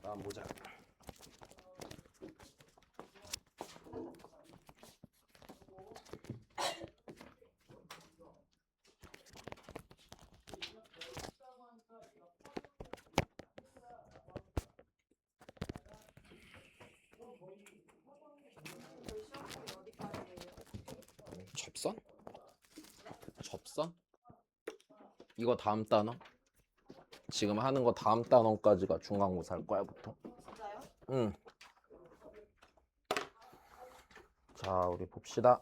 다음 보자. 접선? 접선? 이거 다음 단어? 지금 하는 거 다음 단원까지가 중간고사 할 거야 보통. 진짜요? 응. 자, 우리 봅시다.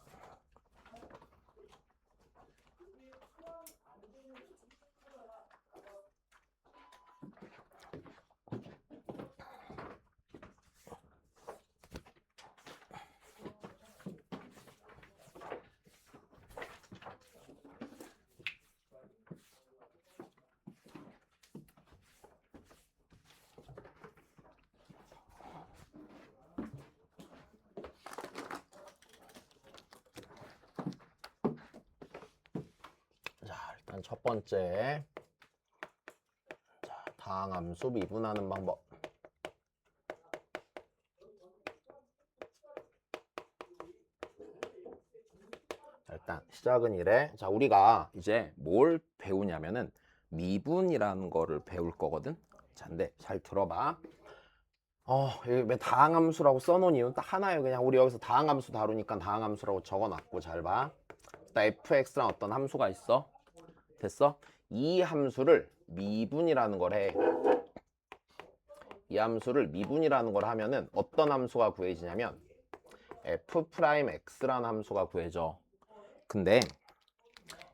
자, 일단 첫 번째. 자, 다항함수 미분하는 방법. 자, 일단 시작은 이래. 자, 우리가 이제 뭘 배우냐면은 미분이라는 거를 배울 거거든. 자, 근데 잘 들어봐. 여기 왜 다항함수라고 써놓은 이유는 딱 하나예요. 그냥 우리 여기서 다항함수 다루니까 다항함수라고 적어놨고, 잘 봐. 일단 fx랑 어떤 함수가 있어. 됐어? 이 함수를 미분이라는 걸 해. 이 함수를 미분이라는 걸 하면은 어떤 함수가 구해지냐면 f'x라는 함수가 구해져. 근데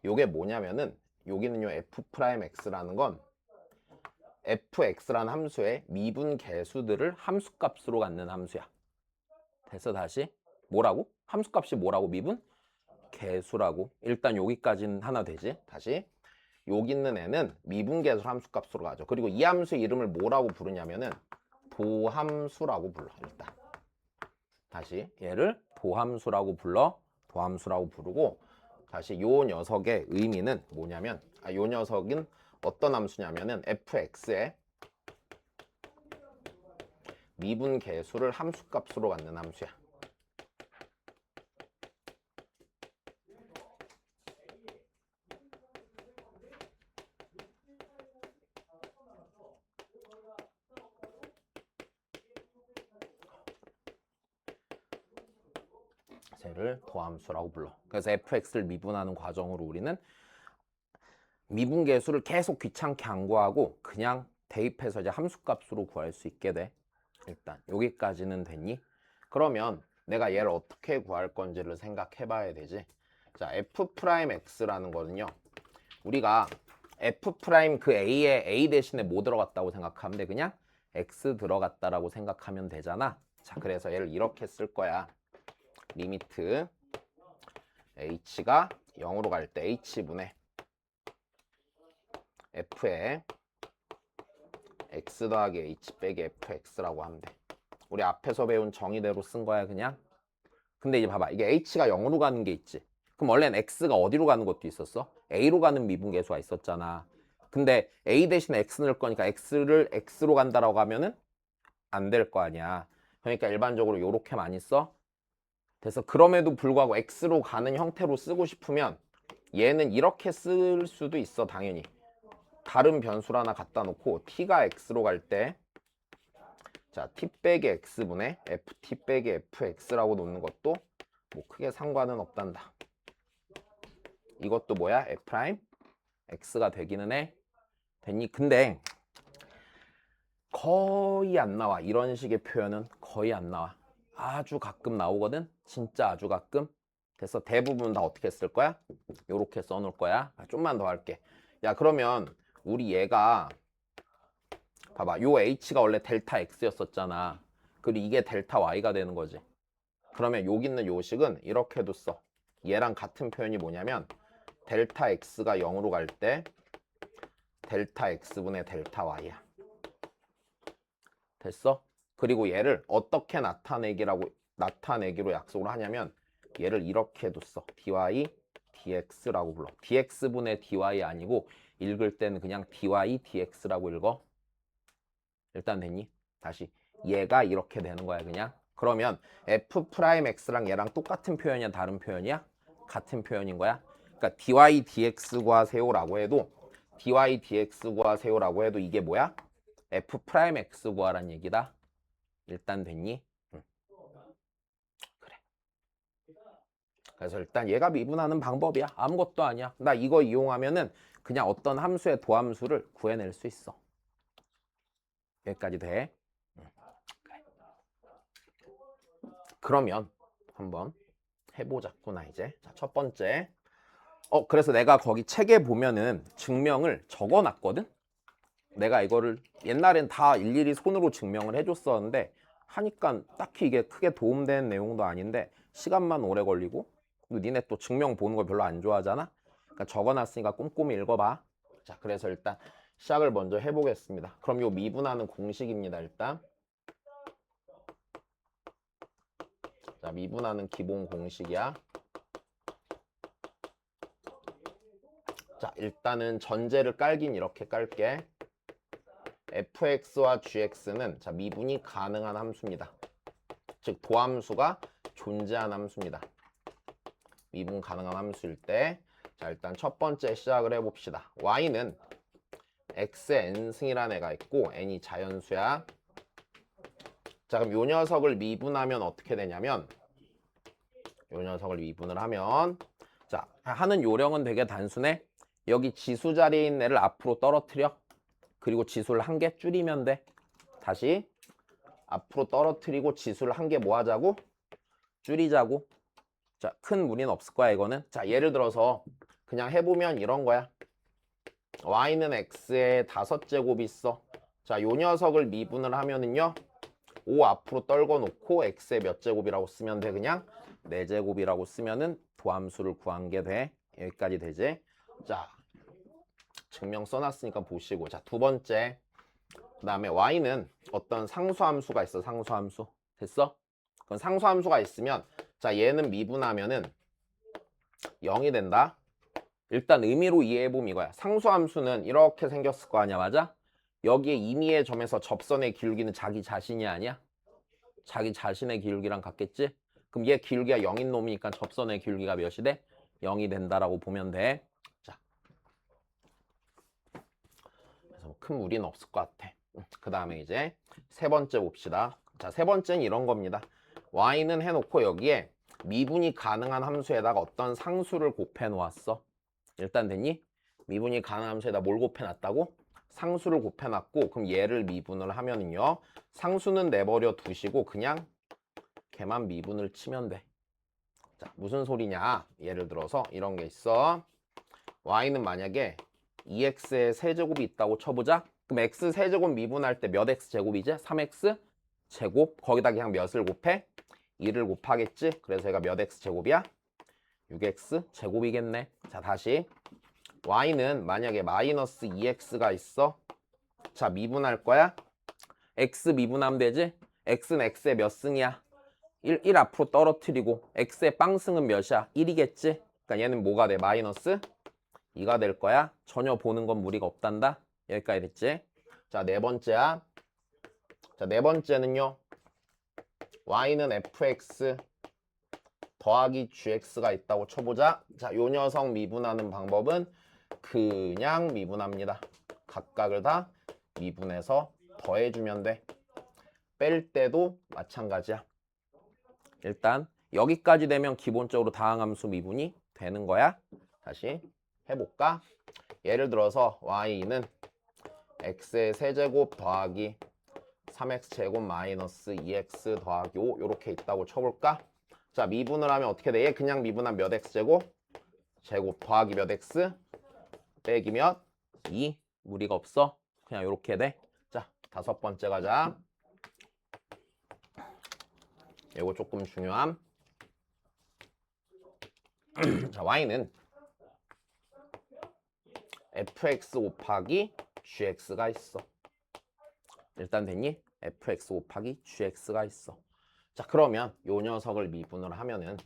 요게 뭐냐면은 여기는요 f'x라는 건 fx라는 함수의 미분 계수들을 함수값으로 갖는 함수야. 됐어? 다시 뭐라고? 함수값이 뭐라고? 미분 계수라고. 일단 여기까지는 하나 되지. 다시 여기 있는 애는 미분 계수 함수값으로 가죠. 그리고 이 함수 이름을 뭐라고 부르냐면은 도함수라고 불러. 일단 다시 얘를 도함수라고 불러. 도함수라고 부르고, 다시 요 녀석의 의미는 뭐냐면 요 녀석은 어떤 함수냐면은 fx의 미분 계수를 함수값으로 갖는 함수야. 쟤를 도함수라고 불러. 그래서 fx를 미분하는 과정으로 우리는 미분 계수를 계속 귀찮게 안 구하고 그냥 대입해서 이제 함수값으로 구할 수 있게 돼. 일단 여기까지는 됐니? 그러면 내가 얘를 어떻게 구할 건지를 생각해 봐야 되지. 자, f'x라는 거는요, 우리가 f' 그 a에 a 대신에 뭐 들어갔다고 생각하면 돼? 그냥 x 들어갔다라고 생각하면 되잖아. 자, 그래서 얘를 이렇게 쓸 거야. 리미트 h가 0으로 갈 때 h분의 f에 x 더하기 h 빼기 fx라고 하면 돼. 우리 앞에서 배운 정의대로 쓴 거야 그냥. 근데 이제 봐봐, 이게 h가 0으로 가는 게 있지. 그럼 원래는 x가 어디로 가는 것도 있었어? a로 가는 미분계수가 있었잖아. 근데 a 대신에 x 넣을 거니까 x를 x로 간다라고 하면은 안 될 거 아니야. 그러니까 일반적으로 요렇게 많이 써. 그래서 그럼에도 불구하고 x로 가는 형태로 쓰고 싶으면 얘는 이렇게 쓸 수도 있어. 당연히 다른 변수를 하나 갖다 놓고 t가 x로 갈 때, 자, t 빼기 x분의 ft 빼기 fx라고 놓는 것도 뭐 크게 상관은 없단다. 이것도 뭐야? f' x가 되기는 해. 됐니? 근데 거의 안 나와. 이런 식의 표현은 거의 안 나와. 아주 가끔 나오거든. 진짜 아주 가끔. 그래서 대부분 다 어떻게 쓸 거야? 요렇게 써놓을 거야. 좀만 더 할게. 야, 그러면 우리 얘가 봐봐, 요 h가 원래 델타 x였었잖아. 그리고 이게 델타 y가 되는 거지. 그러면 여기 있는 요식은 이렇게도 써. 얘랑 같은 표현이 뭐냐면 델타 x가 0으로 갈 때 델타 x분의 델타 y야. 됐어? 그리고 얘를 어떻게 나타내기로 약속을 하냐면 얘를 이렇게도 써. dy dx라고 불러. dx분의 dy 아니고 읽을 때는 그냥 dy dx라고 읽어. 일단 됐니? 다시 얘가 이렇게 되는 거야 그냥. 그러면 f 프라임 x랑 얘랑 똑같은 표현이야 다른 표현이야? 같은 표현인 거야. 그러니까 dy dx 구하세요라고 해도 dy dx 구하세요라고 해도 이게 뭐야? f 프라임 x 구하란 얘기다. 일단 됐니? 응. 그래. 그래서 일단 얘가 미분하는 방법이야. 아무것도 아니야. 나 이거 이용하면은 그냥 어떤 함수의 도함수를 구해낼 수 있어. 여기까지 돼. 응. 그래. 그러면 한번 해보자꾸나 이제. 자, 첫 번째. 그래서 내가 거기 책에 보면은 증명을 적어놨거든? 내가 이거를 옛날엔 다 일일이 손으로 증명을 해줬었는데 하니까 딱히 이게 크게 도움되는 내용도 아닌데 시간만 오래 걸리고 그리고 니네 또 증명 보는 거 별로 안 좋아하잖아? 그러니까 적어놨으니까 꼼꼼히 읽어봐. 자, 그래서 일단 시작을 먼저 해보겠습니다. 그럼 요 미분하는 공식입니다, 일단. 자, 미분하는 기본 공식이야. 자, 일단은 전제를 깔긴 이렇게 깔게. fx와 gx는 자, 미분이 가능한 함수입니다. 즉 도함수가 존재한 함수입니다. 미분 가능한 함수일 때 자, 일단 첫 번째 시작을 해봅시다. y는 x의 n승이라는 애가 있고 n이 자연수야. 자, 그럼 요 녀석을 미분하면 어떻게 되냐면 요 녀석을 미분을 하면 자, 하는 요령은 되게 단순해. 여기 지수 자리에 있는 애를 앞으로 떨어뜨려. 그리고 지수를 한 개 줄이면 돼. 다시 앞으로 떨어뜨리고 지수를 한 개 뭐 하자고? 줄이자고. 자, 큰 무리는 없을 거야 이거는. 자, 예를 들어서 그냥 해보면 이런 거야. y는 x의 5제곱이 있어. 자, 요 녀석을 미분을 하면은요 5 앞으로 떨궈 놓고 x의 몇 제곱이라고 쓰면 돼. 그냥 4제곱이라고 쓰면은 도함수를 구한 게 돼. 여기까지 되지. 자, 증명 써놨으니까 보시고. 자, 두 번째. 그 다음에 y는 어떤 상수함수가 있어. 상수함수. 됐어? 그럼 상수함수가 있으면 자, 얘는 미분하면은 0이 된다. 일단 의미로 이해해보면 이거야. 상수함수는 이렇게 생겼을 거 아니야, 맞아? 여기에 임의의 점에서 접선의 기울기는 자기 자신이 아니야? 자기 자신의 기울기랑 같겠지? 그럼 얘 기울기가 0인 놈이니까 접선의 기울기가 몇이 돼? 0이 된다라고 보면 돼. 자, 그래서 큰 무리는 없을 것 같아. 그 다음에 이제 세 번째 봅시다. 자, 세 번째는 이런 겁니다. y는 해놓고 여기에 미분이 가능한 함수에다가 어떤 상수를 곱해 놓았어. 일단 됐니? 미분이 가능한 함수에다 뭘 곱해 놨다고? 상수를 곱해 놨고 그럼 얘를 미분을 하면은요 상수는 내버려 두시고 그냥 걔만 미분을 치면 돼. 자, 무슨 소리냐? 예를 들어서 이런 게 있어. y는 만약에 2x의 세제곱이 있다고 쳐보자. 그럼 x 세제곱 미분할 때 몇 x 제곱이지? 3x 제곱. 거기다 그냥 몇을 곱해? 2를 곱하겠지? 그래서 얘가 몇 x 제곱이야? 6x 제곱이겠네. 자, 다시 y는 만약에 마이너스 2x가 있어. 자, 미분할 거야. x 미분하면 되지? x는 x의 몇 승이야? 1 앞으로 떨어뜨리고 x의 빵승은 몇이야? 1이겠지? 그러니까 얘는 뭐가 돼? 마이너스 2가 될 거야. 전혀 보는 건 무리가 없단다. 여기까지 됐지? 자, 네 번째야. 자, 네 번째는요. y는 fx 더하기 gx가 있다고 쳐보자. 자, 요 녀석 미분하는 방법은 그냥 미분합니다. 각각을 다 미분해서 더해주면 돼. 뺄 때도 마찬가지야. 일단 여기까지 되면 기본적으로 다항함수 미분이 되는 거야. 다시 해볼까? 예를 들어서 y는 x의 세제곱 더하기 3x제곱 마이너스 2x 더하기 5 이렇게 있다고 쳐볼까? 자, 미분을 하면 어떻게 돼? 얘 그냥 미분한 몇 x제곱? 제곱 더하기 몇 x? 빼기 몇? 2. 무리가 없어. 그냥 이렇게 돼. 자, 다섯 번째 가자. 이거 조금 중요함. 자, y는 fx 곱하기 gx가 있어. 일단 됐니? fx 곱하기 gx가 있어. 자, 그러면 요 녀석을 미분을 하면은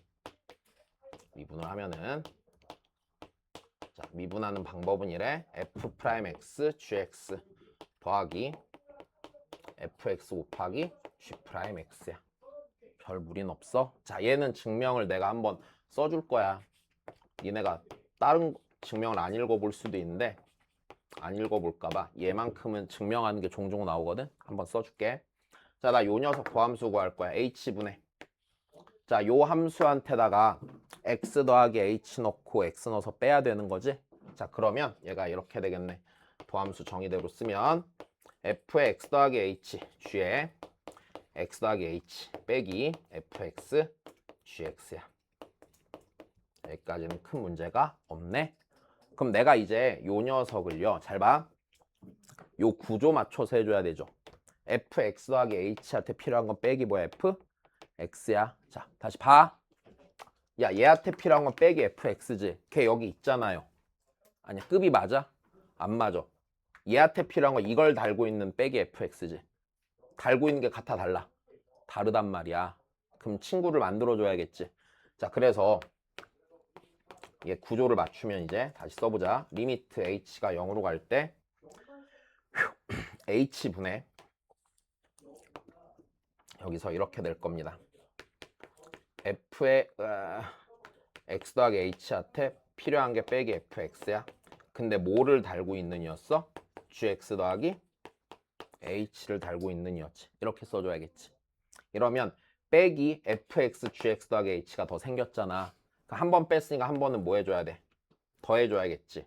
자, 미분하는 방법은 이래. f 프라임 x gx 더하기 fx 곱하기 g 프라임 x야. 별 무리는 없어. 자, 얘는 증명을 내가 한번 써줄 거야. 니네가 다른 증명을 안 읽어볼 수도 있는데 안 읽어볼까봐 얘만큼은 증명하는 게 종종 나오거든. 한번 써줄게. 자, 나 요 녀석 도함수 구할 거야. h분의. 자, 요 함수한테다가 x 더하기 h 넣고 x 넣어서 빼야 되는 거지. 자, 그러면 얘가 이렇게 되겠네. 도함수 정의대로 쓰면 f의 x 더하기 h, g의 x 더하기 h 빼기 fx gx야. 여기까지는 큰 문제가 없네. 그럼 내가 이제 요 녀석을요, 잘 봐. 요 구조 맞춰서 해줘야 되죠. fx 더하기 h한테 필요한 건 빼기 뭐야? fx야. 자, 다시 봐. 야, 얘한테 필요한 건 빼기 fx지. 걔 여기 있잖아요. 아니야, 급이 맞아? 안 맞아. 얘한테 필요한 건 이걸 달고 있는 빼기 fx지. 달고 있는 게 같아 달라? 다르단 말이야. 그럼 친구를 만들어줘야겠지. 자, 그래서 얘 구조를 맞추면 이제 다시 써보자. 리미트 h가 0으로 갈 때 h분의 여기서 이렇게 될 겁니다. f의 x 더하기 h한테 필요한 게 빼기 fx야. 근데 뭐를 달고 있는 이었어? gx 더하기 h를 달고 있는 이었지. 이렇게 써줘야겠지. 이러면 빼기 fx gx 더하기 h가 더 생겼잖아. 한 번 뺐으니까 한 번은 뭐 해줘야 돼? 더 해줘야겠지.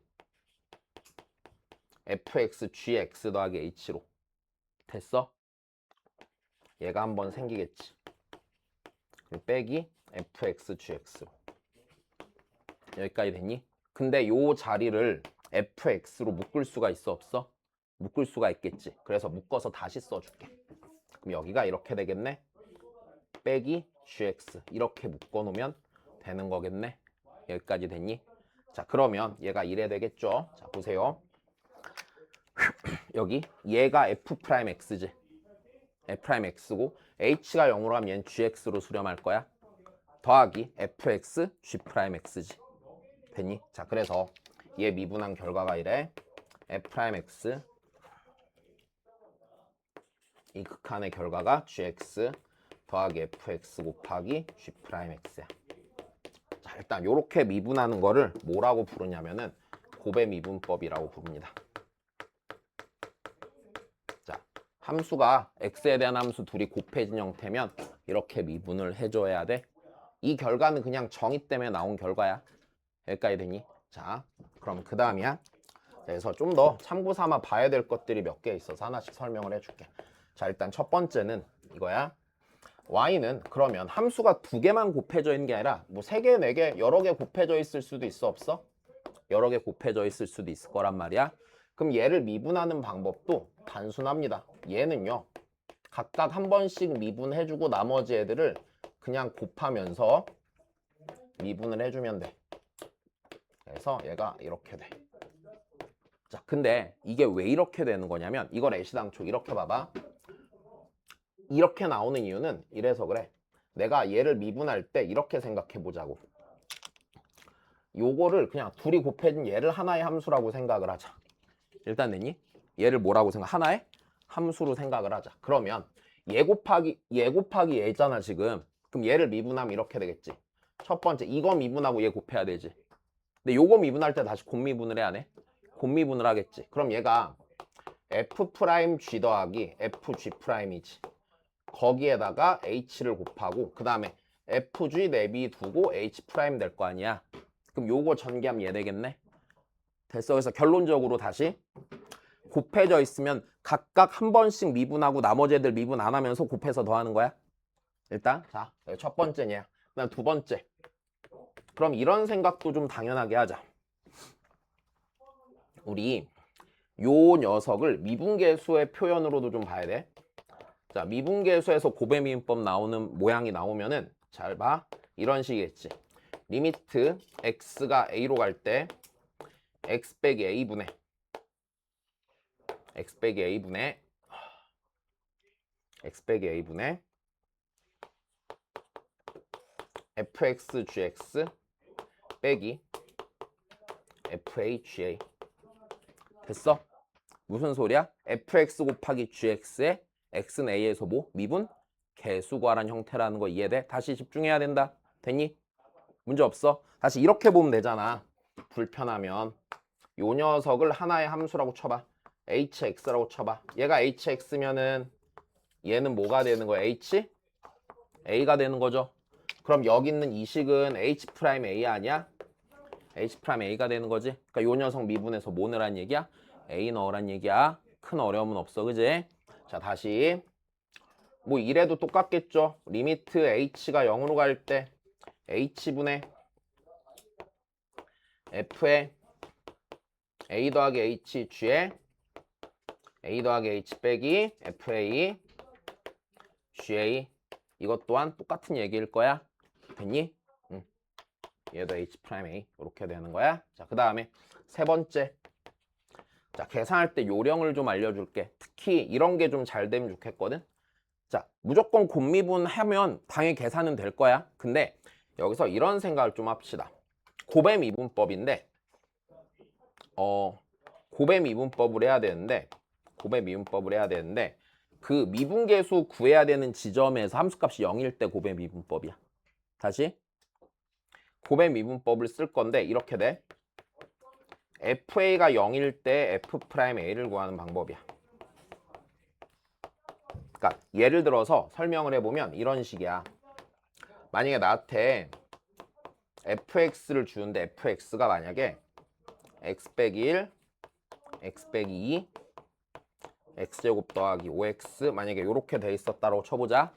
fx gx 더하기 h로 됐어? 얘가 한 번 생기겠지. 빼기 fx gx로 여기까지 됐니? 근데 요 자리를 fx로 묶을 수가 있어 없어? 묶을 수가 있겠지. 그래서 묶어서 다시 써줄게. 그럼 여기가 이렇게 되겠네. 빼기 gx 이렇게 묶어놓으면 되는 거겠네. 여기까지 됐니? 자, 그러면 얘가 이래 되겠죠. 자, 보세요. 여기 얘가 f'x지. f'x고 h가 0으로 하면 얘는 gx로 수렴할 거야. 더하기 fx g'x지. 됐니? 자, 그래서 얘 미분한 결과가 이래. f'x 이 극한의 결과가 gx 더하기 fx 곱하기 g'x야. 자, 일단 요렇게 미분하는 거를 뭐라고 부르냐면은 곱의 미분법이라고 부릅니다. 자, 함수가 x에 대한 함수 둘이 곱해진 형태면 이렇게 미분을 해줘야 돼. 이 결과는 그냥 정의 때문에 나온 결과야. 여기까지 되니? 자, 그럼 그 다음이야. 그래서 좀 더 참고 삼아 봐야 될 것들이 몇 개 있어서 하나씩 설명을 해줄게. 자, 일단 첫 번째는 이거야. y는 그러면 함수가 두 개만 곱해져 있는 게 아니라 뭐 세 개, 네 개, 여러 개 곱해져 있을 수도 있어 없어? 여러 개 곱해져 있을 수도 있을 거란 말이야. 그럼 얘를 미분하는 방법도 단순합니다. 얘는요, 각각 한 번씩 미분해주고 나머지 애들을 그냥 곱하면서 미분을 해주면 돼. 그래서 얘가 이렇게 돼. 자, 근데 이게 왜 이렇게 되는 거냐면 이걸 애시당초 이렇게 봐봐. 이렇게 나오는 이유는 이래서 그래. 내가 얘를 미분할 때 이렇게 생각해 보자고. 요거를 그냥 둘이 곱해진 얘를 하나의 함수라고 생각을 하자. 일단 됐니? 얘를 뭐라고 생각? 하나의 함수로 생각을 하자. 그러면 얘 곱하기 얘잖아 지금. 그럼 얘를 미분하면 이렇게 되겠지. 첫 번째 이거 미분하고 얘 곱해야 되지. 근데 요거 미분할 때 다시 곱미분을 해야 돼. 곱미분을 하겠지. 그럼 얘가 f'g 더하기 fg'이지. 거기에다가 h를 곱하고 그 다음에 fg 내비 두고 h' 될 거 아니야. 그럼 요거 전개하면 얘 되겠네. 됐어. 그래서 결론적으로 다시 곱해져 있으면 각각 한 번씩 미분하고 나머지 애들 미분 안 하면서 곱해서 더하는 거야. 일단 자, 첫 번째냐. 그다음 두 번째. 그럼 이런 생각도 좀 당연하게 하자. 우리 요 녀석을 미분계수의 표현으로도 좀 봐야 돼. 자, 미분계수에서 곱해미분법 나오는 모양이 나오면은 잘 봐. 이런 식이겠지. 리미트 x가 a로 갈 때 x 빼기 a분의 x 빼기 a분의 fx gx 빼기 fha 됐어? 무슨 소리야? fx 곱하기 gx에 x는 a에서 뭐? 미분? 개수 구하라는 형태라는 거 이해돼? 다시 집중해야 된다. 됐니? 문제 없어? 다시 이렇게 보면 되잖아. 불편하면 요 녀석을 하나의 함수라고 쳐봐. hx라고 쳐봐. 얘가 hx면은 얘는 뭐가 되는 거야? a가 되는 거죠. 그럼 여기 있는 이 식은 h'A 아니야? h'A가 되는 거지. 그러니까 요 녀석 미분해서 뭐 넣으란 얘기야? A 넣으란 얘기야. 큰 어려움은 없어, 그지? 자, 다시 뭐 이래도 똑같겠죠. 리미트 h가 0으로 갈 때 h분의 f의 a 더하기 h g에 a 더하기 h 빼기 fa ga 이것 또한 똑같은 얘기일 거야. 됐니? 응. 얘도 h'A 이렇게 되는 거야. 자, 그 다음에 세 번째. 자, 계산할 때 요령을 좀 알려줄게. 특히 이런 게 좀 잘 되면 좋겠거든. 자, 무조건 곱미분하면 당연히 계산은 될 거야. 근데 여기서 이런 생각을 좀 합시다. 곱의 미분법을 해야 되는데 그 미분계수 구해야 되는 지점에서 함수값이 0일 때 곱의 미분법이야. 다시 곱의 미분법을 쓸 건데 이렇게 돼. fa가 0일 때 f'A를 구하는 방법이야. 그러니까 예를 들어서 설명을 해보면 이런 식이야. 만약에 나한테 fx를 주는데 fx가 만약에 x 빼기 1, x 빼기 2, x제곱 더하기 5x 만약에 이렇게 돼 있었다고 쳐보자.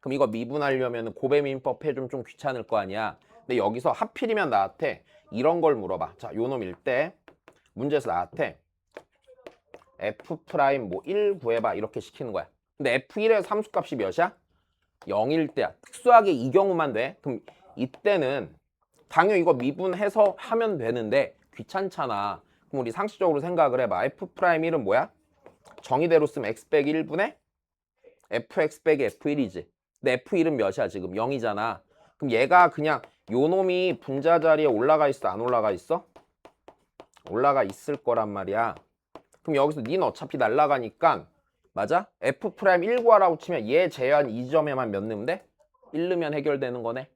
그럼 이거 미분하려면 곱의 미분법 해주면 좀 귀찮을 거 아니야. 근데 여기서 하필이면 나한테 이런 걸 물어봐. 자, 요놈일 때 문제에서 나한테 f' 뭐 1 구해봐 이렇게 시키는 거야. 근데 f1의 함수값이 몇이야? 0일 때야. 특수하게 이 경우만 돼. 그럼 이때는 당연히 이거 미분해서 하면 되는데 귀찮잖아. 그럼 우리 상식적으로 생각을 해봐. f'1은 뭐야? 정의대로 쓰면 x 빼기 1분의 fx 빼기 f1이지. 근데 f1은 몇이야 지금? 0이잖아. 그럼 얘가 그냥 요 놈이 분자 자리에 올라가 있어? 안 올라가 있어? 올라가 있을 거란 말이야. 그럼 여기서 니는 어차피 날라가니까 맞아? f'1 구하라고 치면 얘 제한 이 점에만 몇 넣으면 돼? 1 넣으면 해결되는 거네.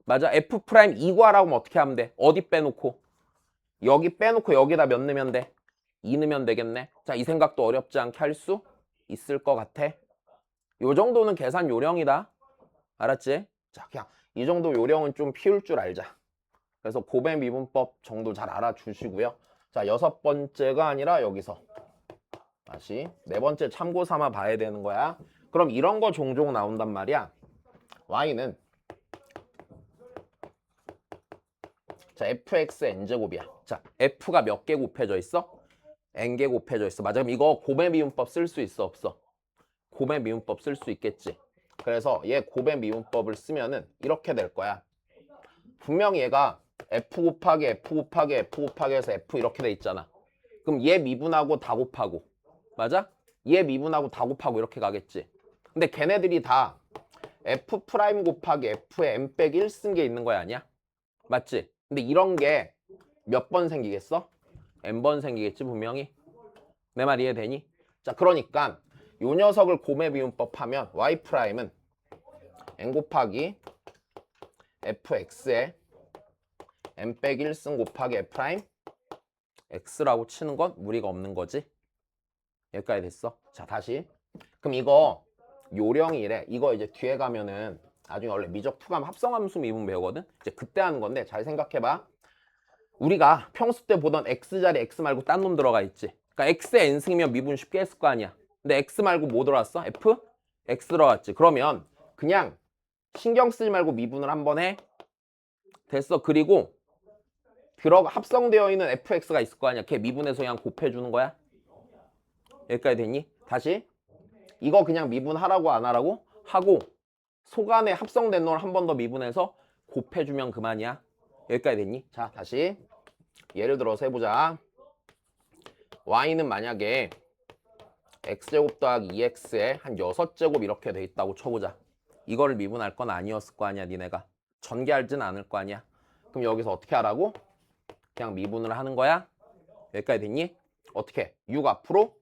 맞아? f'2 구하라고 하면 어떻게 하면 돼? 어디 빼놓고? 여기 빼놓고 여기다 몇 넣으면 돼? 2 넣으면 되겠네. 자, 이 생각도 어렵지 않게 할 수 있을 것 같아. 요 정도는 계산 요령이다. 알았지? 자, 그냥 이 정도 요령은 좀 피울 줄 알자. 그래서 곱의 미분법 정도 잘 알아주시고요. 자, 6번째가 아니라 여기서 다시 4번째 참고 삼아 봐야 되는 거야. 그럼 이런 거 종종 나온단 말이야. y는 자, fx n제곱이야. 자, f가 몇 개 곱해져 있어? n개 곱해져 있어. 맞아. 그럼 이거 곱의 미분법 쓸 수 있어, 없어? 곱의 미분법 쓸 수 있겠지. 그래서 얘 곱의 미분법을 쓰면은 이렇게 될 거야. 분명히 얘가 f 곱하기 f 곱하기 f 곱하기 해서 f 이렇게 돼 있잖아. 그럼 얘 미분하고 다 곱하고 맞아? 얘 미분하고 다 곱하고 이렇게 가겠지. 근데 걔네들이 다 f 프라임 곱하기 f에 n 빼기 1 쓴 게 있는 거야 아니야? 맞지? 근데 이런 게 몇 번 생기겠어? n번 생기겠지 분명히. 내 말 이해되니? 자, 그러니까 요 녀석을 곱의 미분법 하면 y 프라임은 n 곱하기 fx에 n 빼기 1 쓴 곱하기 f 프라임 x라고 치는 건 무리가 없는 거지. 여기까지 됐어. 자, 다시. 그럼 이거 요령이 이래. 이거 이제 뒤에 가면은 나중에 원래 미적 투감 합성함수 미분 배우거든. 이제 그때 하는 건데 잘 생각해봐. 우리가 평소 때 보던 x자리 x 말고 딴 놈 들어가 있지. 그러니까 x에 n승이면 미분 쉽게 했을 거 아니야. 근데 x 말고 뭐 들어왔어? f? x 들어왔지. 그러면 그냥 신경 쓰지 말고 미분을 한번 해. 됐어. 그리고 합성되어 있는 fx가 있을 거 아니야. 걔 미분해서 그냥 곱해주는 거야. 여기까지 됐니? 다시. 이거 그냥 미분하라고 안 하라고? 하고 속안에 합성된 놈을 한 번 더 미분해서 곱해주면 그만이야. 여기까지 됐니? 자, 다시 예를 들어서 해보자. y는 만약에 x제곱 더하기 2x에 한 6제곱 이렇게 돼 있다고 쳐보자. 이거를 미분할 건 아니었을 거 아니야 니네가. 전개하진 않을 거 아니야. 그럼 여기서 어떻게 하라고? 그냥 미분을 하는 거야. 여기까지 됐니? 어떻게? 6 앞으로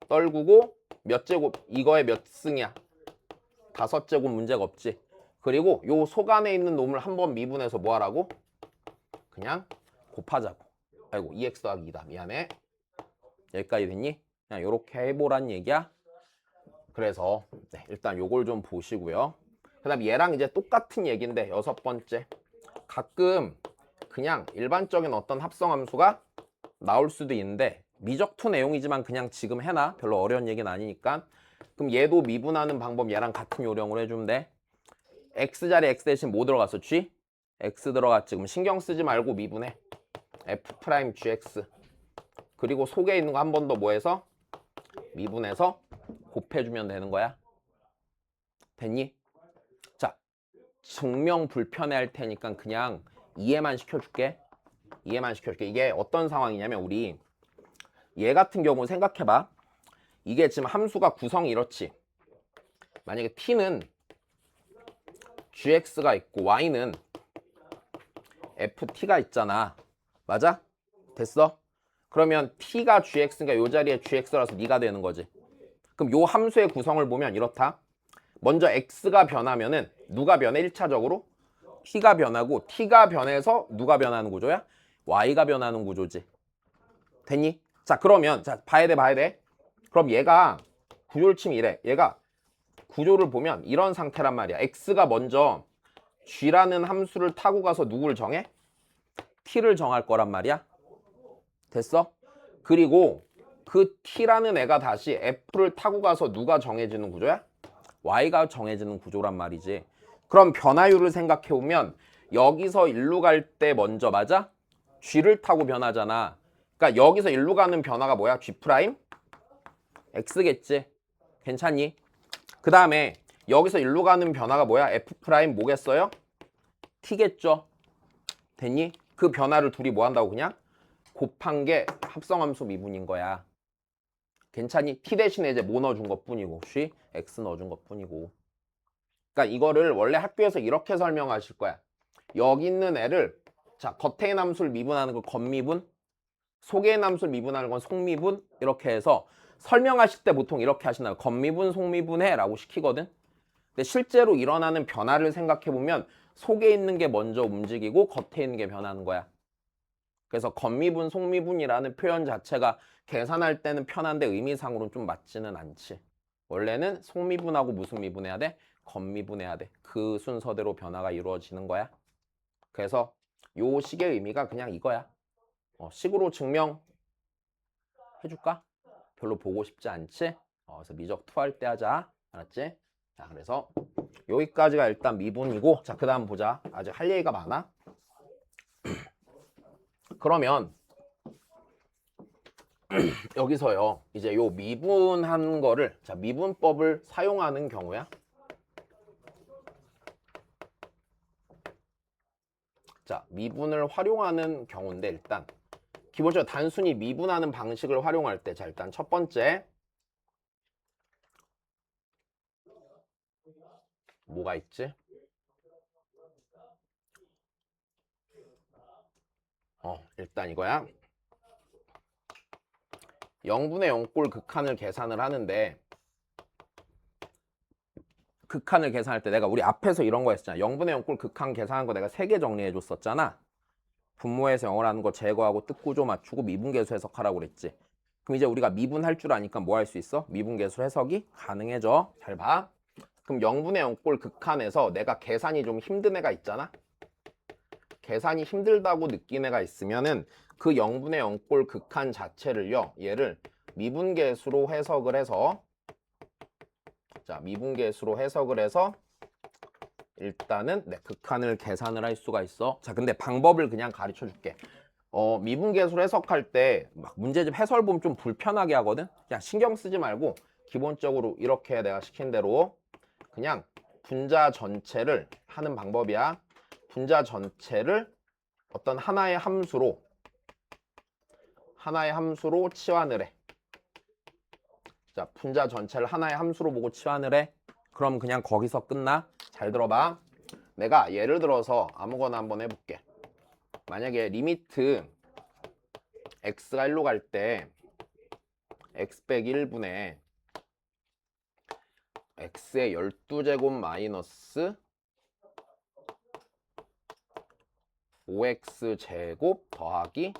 떨구고 몇 제곱? 이거의 몇 승이야? 5제곱 문제가 없지. 그리고 요 속 안에 있는 놈을 한번 미분해서 뭐 하라고? 그냥 곱하자고. 아이고 2x 더하기 2다. 미안해. 여기까지 됐니? 그냥 요렇게 해보란 얘기야. 그래서 네, 일단 요걸 좀 보시고요. 그 다음 얘랑 이제 똑같은 얘기인데 6번째. 가끔 그냥 일반적인 어떤 합성함수가 나올 수도 있는데 미적투 내용이지만 그냥 지금 해놔. 별로 어려운 얘기는 아니니까. 그럼 얘도 미분하는 방법 얘랑 같은 요령으로 해주면 돼. x자리에 x 대신 뭐 들어갔어? g? x 들어갔지. 그럼 신경 쓰지 말고 미분해. f' gx. 그리고 속에 있는 거 한 번 더 뭐 해서? 미분해서 곱해주면 되는 거야. 됐니? 자, 증명 불편해 할 테니까 그냥 이해만 시켜줄게. 이해만 시켜줄게. 이게 어떤 상황이냐면 우리 얘 같은 경우 생각해봐. 이게 지금 함수가 구성이 이렇지. 만약에 t는 gx가 있고 y는 ft가 있잖아. 맞아? 됐어? 그러면 t가 gx니까 이 자리에 gx라서 네가 되는 거지. 그럼 요 함수의 구성을 보면 이렇다. 먼저 x가 변하면은 누가 변해? 1차적으로 t가 변하고 t가 변해서 누가 변하는 구조야? y가 변하는 구조지. 됐니? 자 그러면 자 봐야 돼. 그럼 얘가 구조를 치면 이래. 얘가 구조를 보면 이런 상태란 말이야. x가 먼저 g라는 함수를 타고 가서 누구를 정해? t를 정할 거란 말이야. 됐어? 그리고 그 t라는 애가 다시 f를 타고 가서 누가 정해지는 구조야? y가 정해지는 구조란 말이지. 그럼 변화율을 생각해보면 여기서 일로 갈 때 먼저 맞아? g를 타고 변하잖아. 그러니까 여기서 일로 가는 변화가 뭐야? g'? x겠지. 괜찮니? 그 다음에 여기서 일로 가는 변화가 뭐야? f' 뭐겠어요? t겠죠. 됐니? 그 변화를 둘이 뭐 한다고 그냥? 곱한 게 합성함수 미분인 거야. 괜찮니? t 대신에 이제 뭐 넣어준 것 뿐이고 쉬 x 넣어준 것 뿐이고. 그러니까 이거를 원래 학교에서 이렇게 설명하실 거야. 여기 있는 애를 자 겉에 있는 함수를 미분하는 걸 겉미분, 속에 있는 함수를 미분하는 건 속미분 이렇게 해서 설명하실 때 보통 이렇게 하시나요? 겉미분, 속미분해 라고 시키거든. 근데 실제로 일어나는 변화를 생각해보면 속에 있는 게 먼저 움직이고 겉에 있는 게 변하는 거야. 그래서 겉미분, 속미분이라는 표현 자체가 계산할 때는 편한데 의미상으로는 좀 맞지는 않지. 원래는 속미분하고 무슨 미분해야 돼? 겉미분해야 돼. 그 순서대로 변화가 이루어지는 거야. 그래서 요 식의 의미가 그냥 이거야. 식으로 증명해줄까? 별로 보고 싶지 않지? 그래서 미적 투할 때 하자. 알았지? 자, 그래서 여기까지가 일단 미분이고 자, 그 다음 보자. 아직 할 얘기가 많아. 그러면 여기서요 이제 요 미분한 거를 자 미분법을 사용하는 경우야. 자 미분을 활용하는 경우인데 일단 기본적으로 단순히 미분하는 방식을 활용할 때 자 일단 첫 번째 뭐가 있지? 일단 이거야. 0분의 0꼴 극한을 계산을 하는데 극한을 계산할 때 내가 우리 앞에서 이런 거 했잖아. 0분의 0꼴 극한 계산한 거 내가 3개 정리해 줬었잖아. 분모에서 0을 하는 거 제거하고 뜻구조 맞추고 미분계수 해석하라고 그랬지. 그럼 이제 우리가 미분할 줄 아니까 뭐 할 수 있어? 미분계수 해석이 가능해져. 잘 봐. 그럼 0분의 0꼴 극한에서 내가 계산이 좀 힘든 애가 있잖아. 계산이 힘들다고 느낀 애가 있으면은 그 0분의 0꼴 극한 자체를요. 얘를 미분계수로 해석을 해서 자 미분계수로 해석을 해서 일단은 극한을 계산을 할 수가 있어. 자 근데 방법을 그냥 가르쳐 줄게. 미분계수로 해석할 때 막 문제집 해설 보면 좀 불편하게 하거든. 그냥 신경 쓰지 말고 기본적으로 이렇게 내가 시킨 대로 그냥 분자 전체를 하는 방법이야. 분자 전체를 어떤 하나의 함수로 치환을 해. 자, 분자 전체를 하나의 함수로 보고 치환을 해. 그럼 그냥 거기서 끝나. 잘 들어봐. 내가 예를 들어서 아무거나 한번 해볼게. 만약에 리미트 x가 1로 갈 때 x 빼기 1분의 x의 12제곱 마이너스 5x제곱 더하기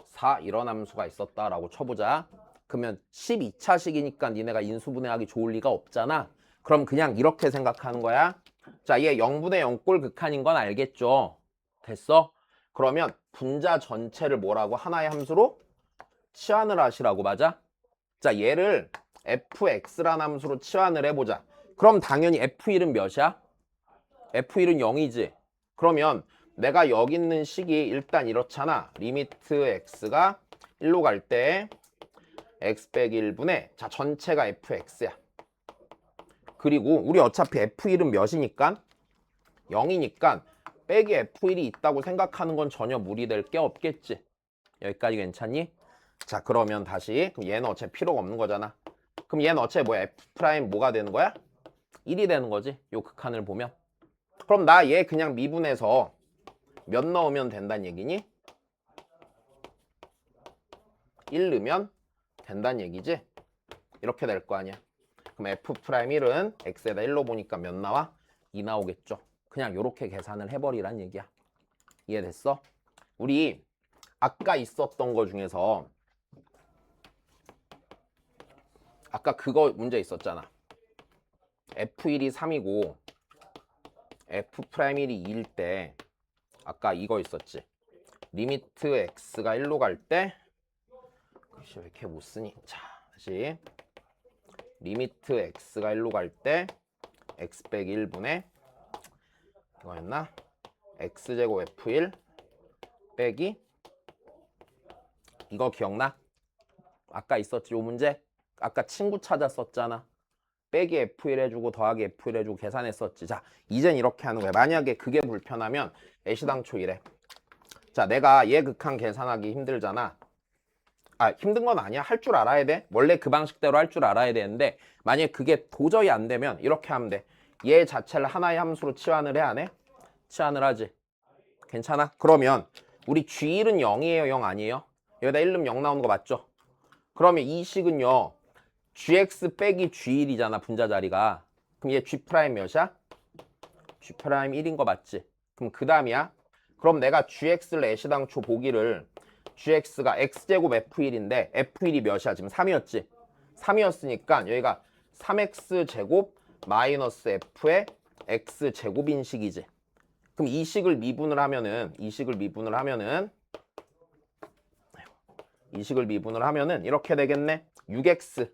4 이런 함수가 있었다라고 쳐보자. 그러면 12차식이니까 니네가 인수분해하기 좋을 리가 없잖아. 그럼 그냥 이렇게 생각하는 거야. 자, 얘 0분의 0꼴 극한인 건 알겠죠? 됐어? 그러면 분자 전체를 뭐라고? 하나의 함수로 치환을 하시라고. 맞아? 자, 얘를 fx라는 함수로 치환을 해보자. 그럼 당연히 f1은 몇이야? f1은 0이지. 그러면 내가 여기 있는 식이 일단 이렇잖아. 리미트 x가 1로 갈 때 x 빼기 1분의 자 전체가 fx야. 그리고 우리 어차피 f1은 몇이니까? 0이니까 빼기 f1이 있다고 생각하는 건 전혀 무리될 게 없겠지. 여기까지 괜찮니? 자, 그러면 다시 그럼 얘는 어차피 필요가 없는 거잖아. 그럼 얘는 어차피 뭐야? f' 뭐가 되는 거야? 1이 되는 거지. 요 극한을 보면. 그럼 나 얘 그냥 미분해서 몇 넣으면 된다는 얘기니? 1 넣으면 된다는 얘기지? 이렇게 될 거 아니야. 그럼 f'1은 x에다 1로 보니까 몇 나와? 2 나오겠죠. 그냥 요렇게 계산을 해버리란 얘기야. 이해됐어? 우리 아까 있었던 거 중에서 아까 그거 문제 있었잖아. f1이 3이고 f'1이 2일 때 아까 이거 있었지. 리미트 x가 1로 갈 때 글씨 왜 이렇게 못 쓰니? 자, 다시 리미트 x가 1로 갈 때 x 빼기 1분의 이거였나? x제곱 f1 빼기 이거 기억나? 아까 있었지 요 문제? 아까 친구 찾았었잖아. 빼기 f1 해주고 더하기 f1 해주고 계산했었지. 자, 이젠 이렇게 하는 거야. 만약에 그게 불편하면 애시당초 이래. 자, 내가 얘 극한 계산하기 힘들잖아. 아, 힘든 건 아니야. 할 줄 알아야 돼. 원래 그 방식대로 할 줄 알아야 되는데 만약에 그게 도저히 안 되면 이렇게 하면 돼. 얘 자체를 하나의 함수로 치환을 해, 안 해? 치환을 하지. 괜찮아? 그러면 우리 G1은 0이에요? 0 아니에요? 여기다 1 넣으면 0 나오는 거 맞죠? 그러면 이 식은요. GX 빼기 G1이잖아. 분자 자리가. 그럼 얘 G' 몇이야? G' 1인 거 맞지? 그럼 그 다음이야. 그럼 내가 GX를 애시당초 보기를 GX가 X제곱 F1인데 F1이 몇이야? 지금 3이었지? 3이었으니까 여기가 3X제곱 마이너스 F의 X제곱인 식이지. 그럼 이 식을 미분을 하면은 이렇게 되겠네. 6X.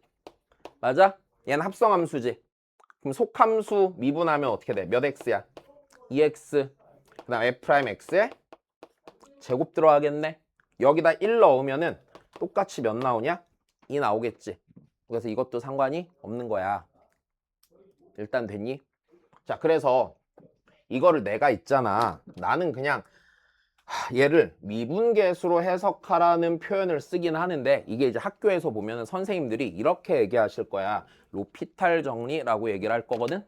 맞아? 얘는 합성함수지. 그럼 속함수 미분하면 어떻게 돼? 몇 X야? 2X. 그 다음 F'X에 제곱 들어가겠네. 여기다 1 넣으면은 똑같이 몇 나오냐? 2 나오겠지. 그래서 이것도 상관이 없는 거야. 일단 됐니? 자, 그래서 이거를 내가 있잖아. 나는 그냥 얘를 미분계수로 해석하라는 표현을 쓰긴 하는데 이게 이제 학교에서 보면은 선생님들이 이렇게 얘기하실 거야. 로피탈 정리라고 얘기를 할 거거든.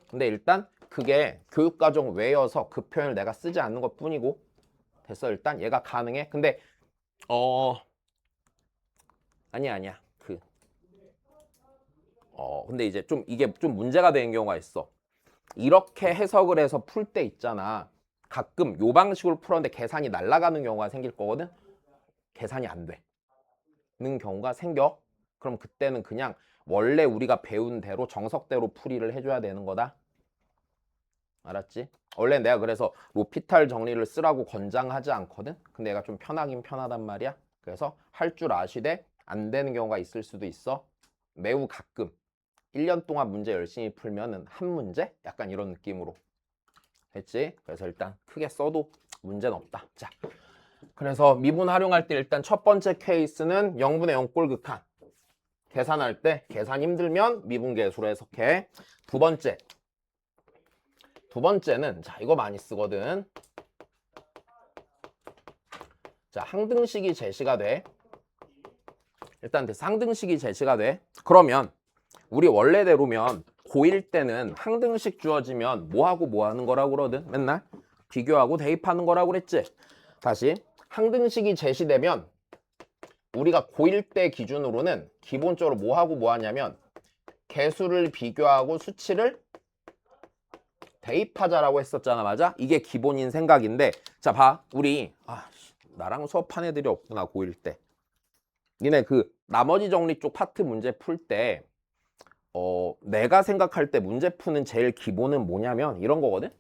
근데 일단 그게 교육과정 외여서 그 표현을 내가 쓰지 않는 것 뿐이고 됐어. 일단 얘가 가능해. 근데 아니야. 근데 이제 좀 이게 좀 문제가 되는 경우가 있어. 이렇게 해석을 해서 풀 때 있잖아. 가끔 요 방식으로 풀었는데 계산이 날아가는 경우가 생길 거거든. 계산이 안 되는 경우가 생겨. 그럼 그때는 그냥 원래 우리가 배운 대로 정석대로 풀이를 해줘야 되는 거다. 알았지? 원래 내가 그래서 로피탈 정리를 쓰라고 권장하지 않거든. 근데 얘가 좀 편하긴 편하단 말이야. 그래서 할 줄 아시되 안 되는 경우가 있을 수도 있어. 매우 가끔 1년 동안 문제 열심히 풀면은 한 문제? 약간 이런 느낌으로 됐지? 그래서 일단 크게 써도 문제는 없다. 자, 그래서 미분 활용할 때 일단 첫 번째 케이스는 0분의 0꼴 극한. 계산할 때 계산 힘들면 미분계수로 해석해. 두 번째는 자, 이거 많이 쓰거든. 자, 항등식이 제시가 돼. 일단 상등식이 제시가 돼. 그러면 우리 원래대로면 고1 때는 항등식 주어지면 뭐하고 뭐 하는 거라고 그러든 맨날 비교하고 대입하는 거라고 그랬지. 다시 항등식이 제시되면 우리가 고1 때 기준으로는 기본적으로 뭐하고 뭐 하냐면 개수를 비교하고 수치를 대입하자라고 했었잖아. 맞아? 이게 기본인 생각인데, 자, 봐. 우리 나랑 수업한 애들이 없구나, 고1 때. 니네 그 나머지 정리 쪽 파트 문제 풀 때 내가 생각할 때 문제 푸는 제일 기본은 뭐냐면 이런 거거든.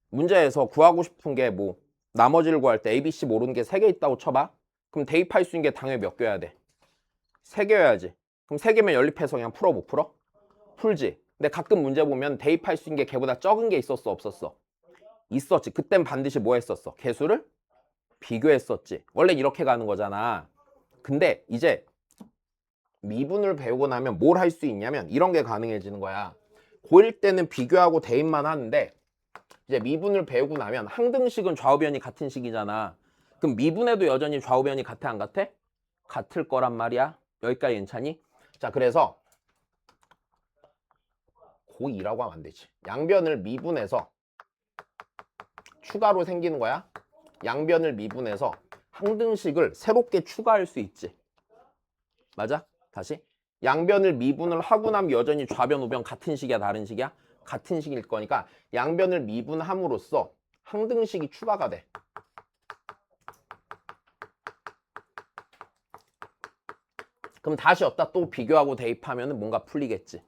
문제에서 구하고 싶은 게 뭐 나머지를 구할 때 A, B, C 모르는 게 3개 있다고 쳐봐. 그럼 대입할 수 있는 게 당연히 몇 개여야 돼? 3개여야지. 그럼 3개면 연립해서 그냥 풀어, 못 풀어? 풀지. 근데 가끔 문제 보면 대입할 수 있는 게 걔보다 적은 게 있었어, 없었어? 있었지. 그땐 반드시 뭐 했었어? 개수를 비교했었지. 원래 이렇게 가는 거잖아. 근데 이제 미분을 배우고 나면 뭘 할 수 있냐면 이런 게 가능해지는 거야. 고1 때는 비교하고 대입만 하는데 이제 미분을 배우고 나면 항등식은 좌우변이 같은 식이잖아. 그럼 미분에도 여전히 좌우변이 같아, 안 같아? 같을 거란 말이야. 여기까지 괜찮니? 자, 그래서 고2라고 하면 안 되지. 양변을 미분해서 추가로 생기는 거야. 양변을 미분해서 항등식을 새롭게 추가할 수 있지. 맞아? 다시. 양변을 미분을 하고 나면 여전히 좌변, 우변 같은 식이야, 다른 식이야? 같은 식일 거니까 양변을 미분함으로써 항등식이 추가가 돼. 그럼 다시 어디다 또 비교하고 대입하면 뭔가 풀리겠지.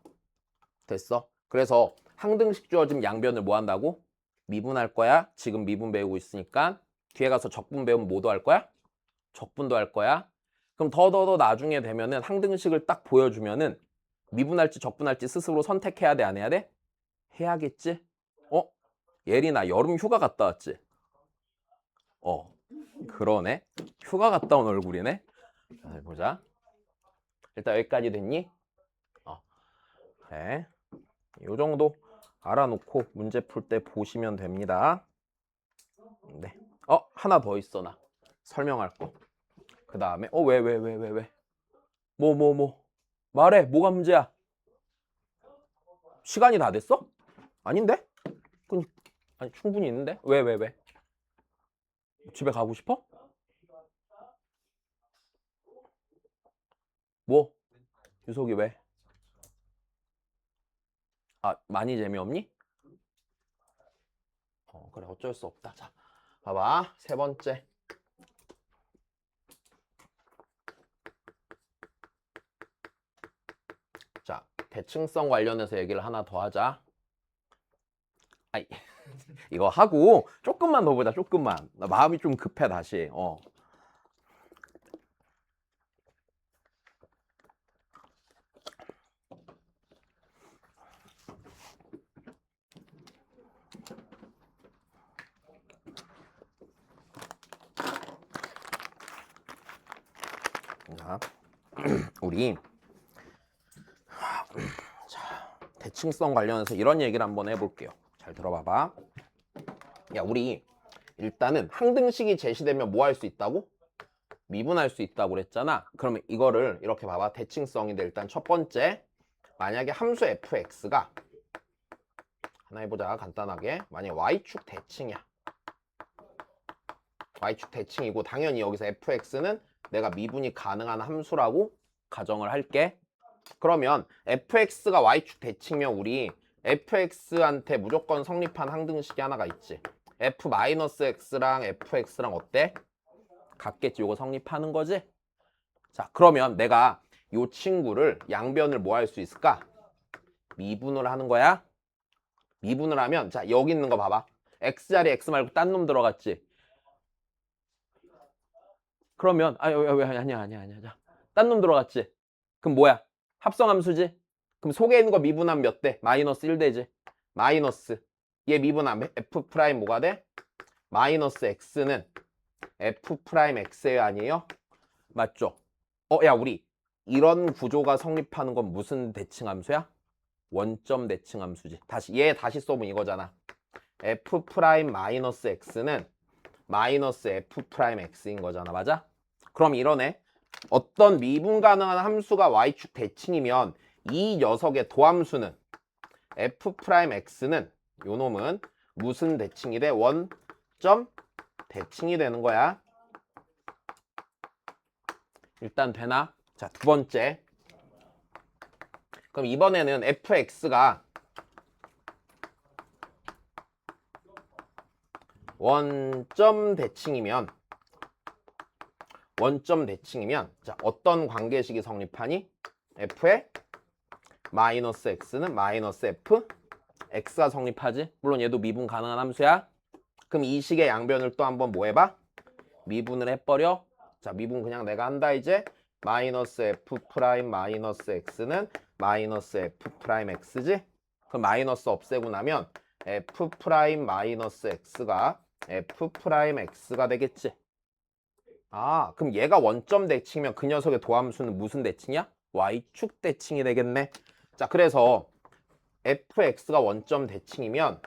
됐어? 그래서 항등식 주어진 양변을 뭐 한다고? 미분할 거야. 지금 미분 배우고 있으니까 뒤에 가서 적분 배우면 뭐도 할 거야? 적분도 할 거야. 그럼 더 나중에 되면은 항등식을 딱 보여주면은 미분할지 적분할지 스스로 선택해야 돼, 안 해야 돼? 해야겠지? 예린아 여름 휴가 갔다 왔지? 그러네. 휴가 갔다 온 얼굴이네. 자, 보자. 일단 여기까지 됐니? 그래. 요 정도 알아놓고 문제 풀 때 보시면 됩니다. 네. 하나 더 있어, 나. 설명할 거. 그 다음에, 왜? 뭐. 말해, 뭐가 문제야? 시간이 다 됐어? 아닌데? 아니, 충분히 있는데? 왜? 집에 가고 싶어? 뭐? 유석이 왜? 많이 재미없니? 그래, 어쩔 수 없다. 자, 봐봐. 세 번째. 자, 대칭성 관련해서 얘기를 하나 더 하자. 아이, 이거 하고 조금만 더 보자, 조금만. 나 마음이 좀 급해, 다시. 자, 우리 대칭성 관련해서 이런 얘기를 한번 해볼게요. 잘 들어봐봐. 야, 우리 일단은 항등식이 제시되면 뭐 할 수 있다고? 미분할 수 있다고 그랬잖아. 그러면 이거를 이렇게 봐봐. 대칭성인데 일단 첫 번째, 만약에 함수 fx가 하나 해보자, 간단하게. 만약에 y축 대칭이야. y축 대칭이고 당연히 여기서 fx는 내가 미분이 가능한 함수라고 가정을 할게. 그러면 fx가 y축 대칭이면 우리 fx한테 무조건 성립한 항등식이 하나가 있지. f-x랑 fx랑 어때? 같겠지. 요거 성립하는 거지? 자, 그러면 내가 요 친구를 양변을 뭐 할 수 있을까? 미분을 하는 거야. 미분을 하면 자, 여기 있는 거 봐봐. x자리 x 말고 딴 놈 들어갔지. 그러면 아니야. 자, 딴 놈 들어갔지. 그럼 뭐야? 합성함수지? 그럼 속에 있는 거 미분하면 몇 대? 마이너스 1대지. 마이너스. 얘 미분하면 f 프라임 뭐가 돼? 마이너스 x는 f 프라임 x에 아니에요? 맞죠? 야, 우리 이런 구조가 성립하는 건 무슨 대칭함수야? 원점 대칭함수지. 얘 다시 써보면 이거잖아. f 프라임 마이너스 x는 마이너스 f 프라임 x인 거잖아. 맞아? 그럼 이러네. 어떤 미분 가능한 함수가 y축 대칭이면 이 녀석의 도함수는 f 프라임 x는 요 놈은 무슨 대칭이 돼? 원점 대칭이 되는 거야. 일단 되나? 자, 두 번째. 그럼 이번에는 fx가 원점 대칭이면 자, 어떤 관계식이 성립하니? f의 마이너스 x는 마이너스 f x가 성립하지? 물론 얘도 미분 가능한 함수야. 그럼 이 식의 양변을 또 한번 뭐 해봐? 미분을 해버려. 자, 미분 그냥 내가 한다 이제. 마이너스 f 프라임 마이너스 x는 마이너스 f 프라임 x지? 그럼 마이너스 없애고 나면 f 프라임 마이너스 x가 f 프라임 x가 되겠지. 아, 그럼 얘가 원점 대칭이면 그 녀석의 도함수는 무슨 대칭이야? y축 대칭이 되겠네. 자, 그래서 fx가 원점 대칭이면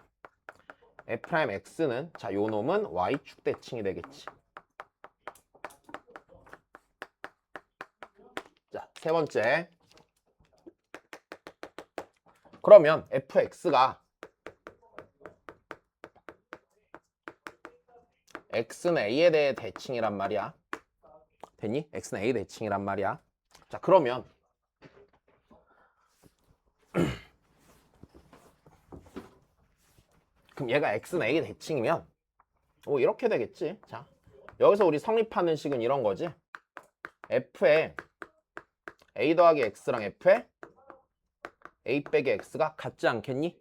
f'x는 자, 요 놈은 y축 대칭이 되겠지. 자, 세 번째. 그러면 fx가 x는 a에 대해 대칭이란 말이야. 되니? x는 a 대칭이란 말이야. 자, 그러면 그럼 얘가 x는 a 대칭이면 이렇게 되겠지. 자, 여기서 우리 성립하는 식은 이런 거지. f에 a 더하기 x랑 f에 a 빼기 x가 같지 않겠니?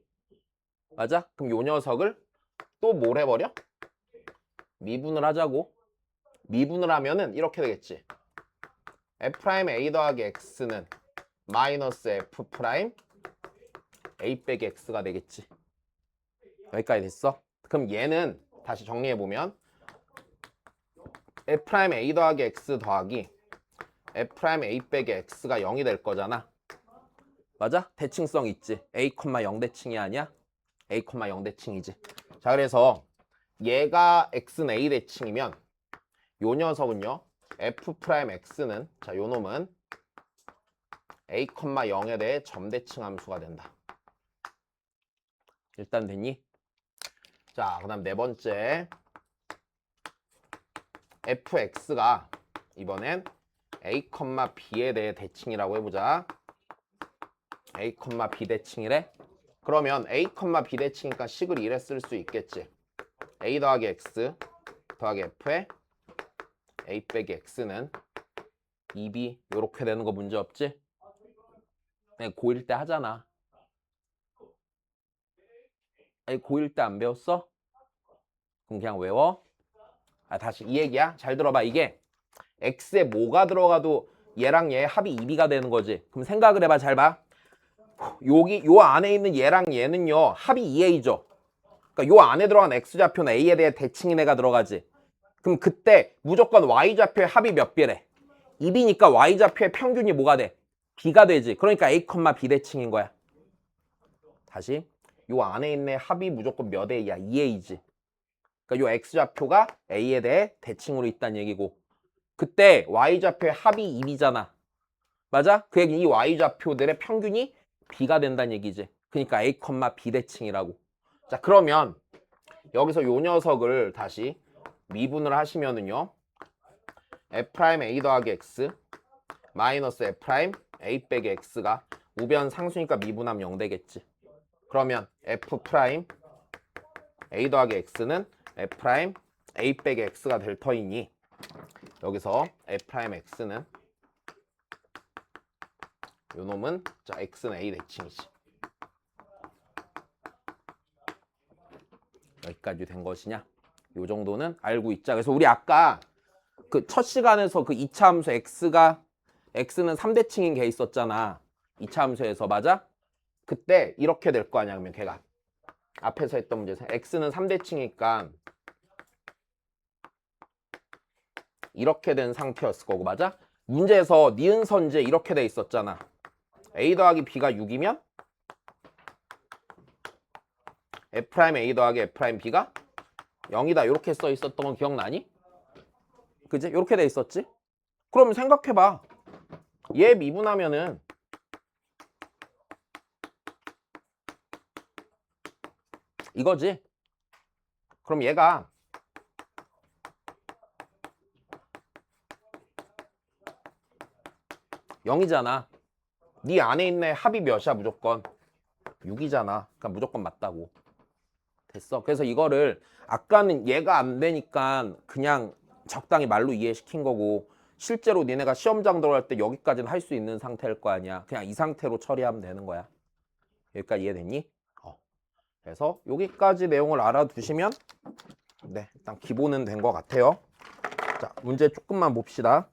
맞아? 그럼 요 녀석을 또 뭘 해버려? 미분을 하자고. 미분을 하면은 이렇게 되겠지. f'a 더하기 x는 마이너스 f 프라임 a 빼기 x가 되겠지. 여기까지 됐어? 그럼 얘는 다시 정리해보면 f'a 더하기 x 더하기 f'a 빼기 x가 0이 될 거잖아. 맞아? 대칭성 있지. a, 0 대칭이 아니야? a, 0 대칭이지. 자, 그래서 얘가 x는 a 대칭이면 요 녀석은요. f'x는 자, 요 놈은 a, 0에 대해 점대칭 함수가 된다. 일단 됐니? 자, 그 다음 네 번째. fx가 이번엔 a, b에 대해 대칭이라고 해보자. a, b 대칭이래? 그러면 a, b 대칭이니까 식을 이래 쓸 수 있겠지. a 더하기 x 더하기 f에 a 빼기 x는 2b 요렇게 되는 거 문제 없지? 네, 고1 때 하잖아. 아니, 고1 때 안 배웠어? 그럼 그냥 외워. 아, 다시 이 얘기야. 잘 들어봐. 이게 x에 뭐가 들어가도 얘랑 얘 합이 2b가 되는 거지. 그럼 생각을 해봐. 잘 봐. 여기 요 안에 있는 얘랑 얘는요 합이 2a죠. 그러니까 요 안에 들어간 x좌표는 a에 대해 대칭인 애가 들어가지. 그럼 그때 무조건 y좌표의 합이 몇 비래? 2b니까 y좌표의 평균이 뭐가 돼? b가 되지. 그러니까 a, b 대칭인 거야. 다시 요 안에 있는 합이 무조건 몇 a야? 2a지. 그러니까 요 x좌표가 a에 대해 대칭으로 있다는 얘기고 그때 y좌표의 합이 2b잖아. 맞아? 그 얘기는 이 y좌표들의 평균이 b가 된다는 얘기지. 그러니까 a, b 대칭이라고. 자, 그러면 여기서 요 녀석을 다시 미분을 하시면은요. f'a 더하기 x 마이너스 f'a 빼기 x가 우변 상수니까 미분하면 0 되겠지. 그러면 f'a 더하기 x는 f'a 빼기 x가 될 터이니 여기서 f'x는 요 놈은 자 x는 a 대칭이지. 여기까지 된 것이냐? 요 정도는 알고 있자. 그래서 우리 아까 그 첫 시간에서 그 2차 함수 x는 3대칭인 개 있었잖아. 2차 함수에서 맞아? 그때 이렇게 될 거 아니야. 그러면 걔가 앞에서 했던 문제에서 x는 3대칭이니까 이렇게 된 상태였을 거고 맞아? 문제에서 니은 선지에 이렇게 돼 있었잖아. a 더하기 b가 6이면 f'a 더하기 f'b가 0이다. 이렇게 써 있었던 건 기억나니? 그지? 이렇게 돼 있었지? 그럼 생각해봐. 얘 미분하면은 이거지? 그럼 얘가 0이잖아. 네 안에 있는 합이 몇이야 무조건? 6이잖아. 그러니까 무조건 맞다고. 됐어. 그래서 이거를 아까는 얘가 안 되니까 그냥 적당히 말로 이해시킨 거고 실제로 니네가 시험장 들어갈 때 여기까지는 할 수 있는 상태일 거 아니야. 그냥 이 상태로 처리하면 되는 거야. 여기까지 이해됐니? 그래서 여기까지 내용을 알아두시면 네, 일단 기본은 된 것 같아요. 자, 문제 조금만 봅시다.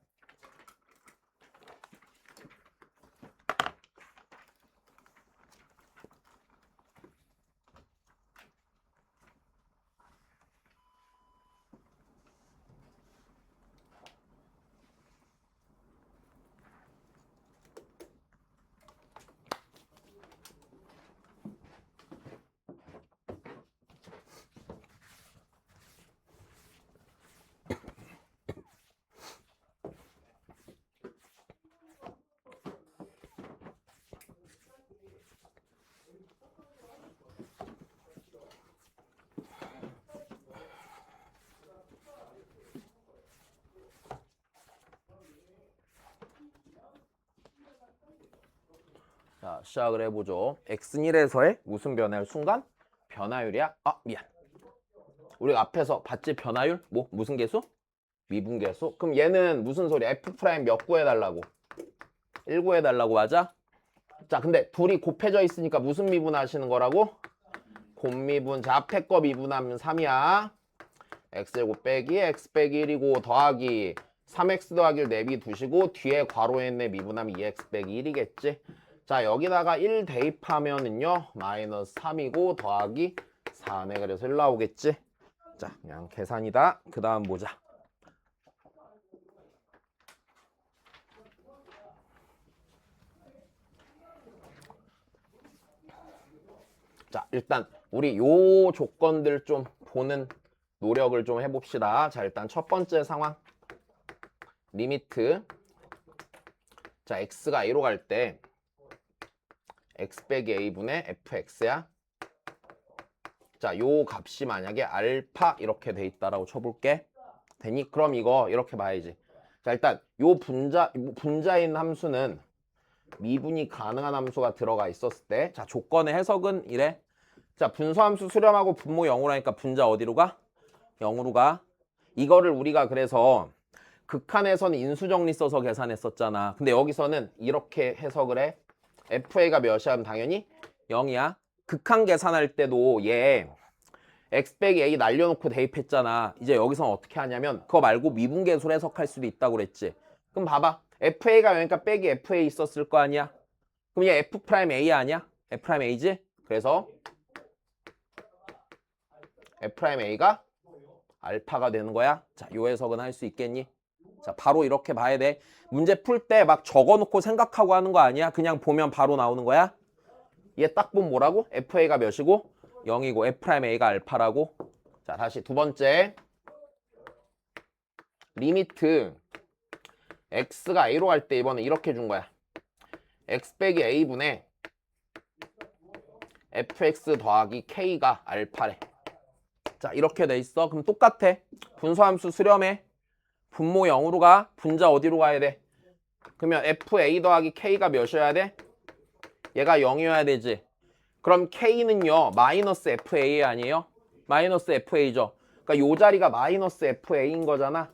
자, 시작을 해보죠. x는 1에서의 무슨 변화율? 순간 변화율이야? 아, 미안. 우리가 앞에서 봤지? 변화율? 뭐? 무슨 계수? 미분계수? 그럼 얘는 무슨 소리? f 프라임 몇 구해달라고? 1 구해달라고 맞아? 자, 근데 둘이 곱해져 있으니까 무슨 미분 하시는 거라고? 곱미분. 자, 앞에 거 미분하면 3이야. x제곱 빼기 x 빼기 1이고 더하기 3x 더하기 1 내비 두시고 뒤에 괄호에 있네 미분하면 2x 빼기 1이겠지. 자, 여기다가 1 대입하면은요 마이너스 3이고 더하기 4네. 그래서 1 나오겠지. 자, 그냥 계산이다. 그 다음 보자. 자, 일단 우리 요 조건들 좀 보는 노력을 좀 해봅시다. 자, 일단 첫 번째 상황 리미트. 자, x가 a로 갈 때 x 빼기 a분의 fx야. 자, 요 값이 만약에 알파 이렇게 돼 있다라고 쳐볼게. 되니? 그럼 이거 이렇게 봐야지. 자, 일단 요 분자인 함수는 미분이 가능한 함수가 들어가 있었을 때, 자, 조건의 해석은 이래. 자, 분수함수 수렴하고 분모 0으로 하니까 분자 어디로 가? 0으로 가. 이거를 우리가 그래서 극한에서는 인수정리 써서 계산했었잖아. 근데 여기서는 이렇게 해석을 해. FA가 몇이야? 하면 당연히 0이야. 극한 계산할 때도 얘 x 빼기 a 날려놓고 대입했잖아. 이제 여기서 어떻게 하냐면 그거 말고 미분계수로 해석할 수도 있다고 그랬지. 그럼 봐봐. FA가 0이니까 빼기 FA 있었을 거 아니야. 그럼 얘 F 프라임 A 아니야? F 프라임 A지? 그래서 F 프라임 A가 알파가 되는 거야. 자, 요 해석은 할 수 있겠니? 자, 바로 이렇게 봐야 돼. 문제 풀 때 막 적어놓고 생각하고 하는 거 아니야? 그냥 보면 바로 나오는 거야. 얘 딱 보면 뭐라고? FA가 몇이고? 0이고 F 프라임 A가 알파라고. 자, 다시 두 번째 리미트 x가 a로 갈 때 이번에 이렇게 준 거야. x 빼기 a분의 fx 더하기 k가 알파래. 자, 이렇게 돼 있어. 그럼 똑같아. 분수함수 수렴해. 분모 0으로 가. 분자 어디로 가야 돼? 그러면 fa 더하기 k가 몇이어야 돼? 얘가 0이어야 되지. 그럼 k는요 마이너스 fa 아니에요? 마이너스 fa죠. 그러니까 요 자리가 마이너스 fa인 거잖아.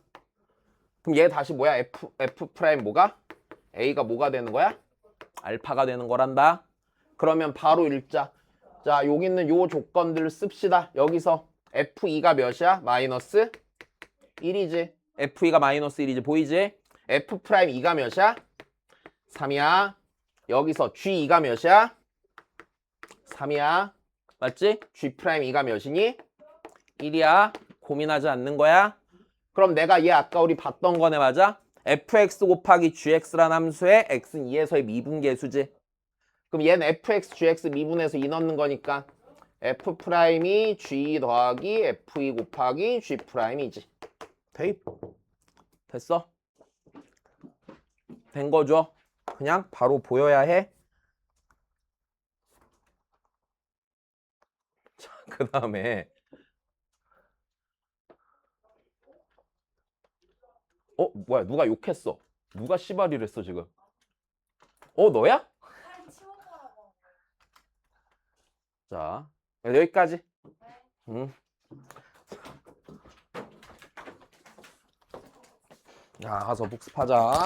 그럼 얘 다시 뭐야? f 프라임 뭐가? a가 뭐가 되는 거야? 알파가 되는 거란다. 그러면 바로 읽자. 자, 여기 있는 요 조건들 씁시다. 여기서 f2가 몇이야? 마이너스 1이지. f2가 마이너스 1이지. 보이지? f 프라임 2가 몇이야? 3이야. 여기서 g2가 몇이야? 3이야. 맞지? g 프라임 2가 몇이니? 1이야. 고민하지 않는 거야. 그럼 내가 얘 아까 우리 봤던 거네. 맞아? fx 곱하기 gx란 함수의 x는 2에서의 미분계수지. 그럼 얘는 fx, gx 미분해서 2 넣는 거니까 f 프라임이 g 더하기 f2 곱하기 g 프라임이지. 대입. 됐어? 된 거죠? 그냥 바로 보여야 해. 자, 그 다음에 뭐야, 누가 욕했어. 누가 씨발이랬어 지금. 너야? 자, 여기까지. 응. 자, 가서 복습하자.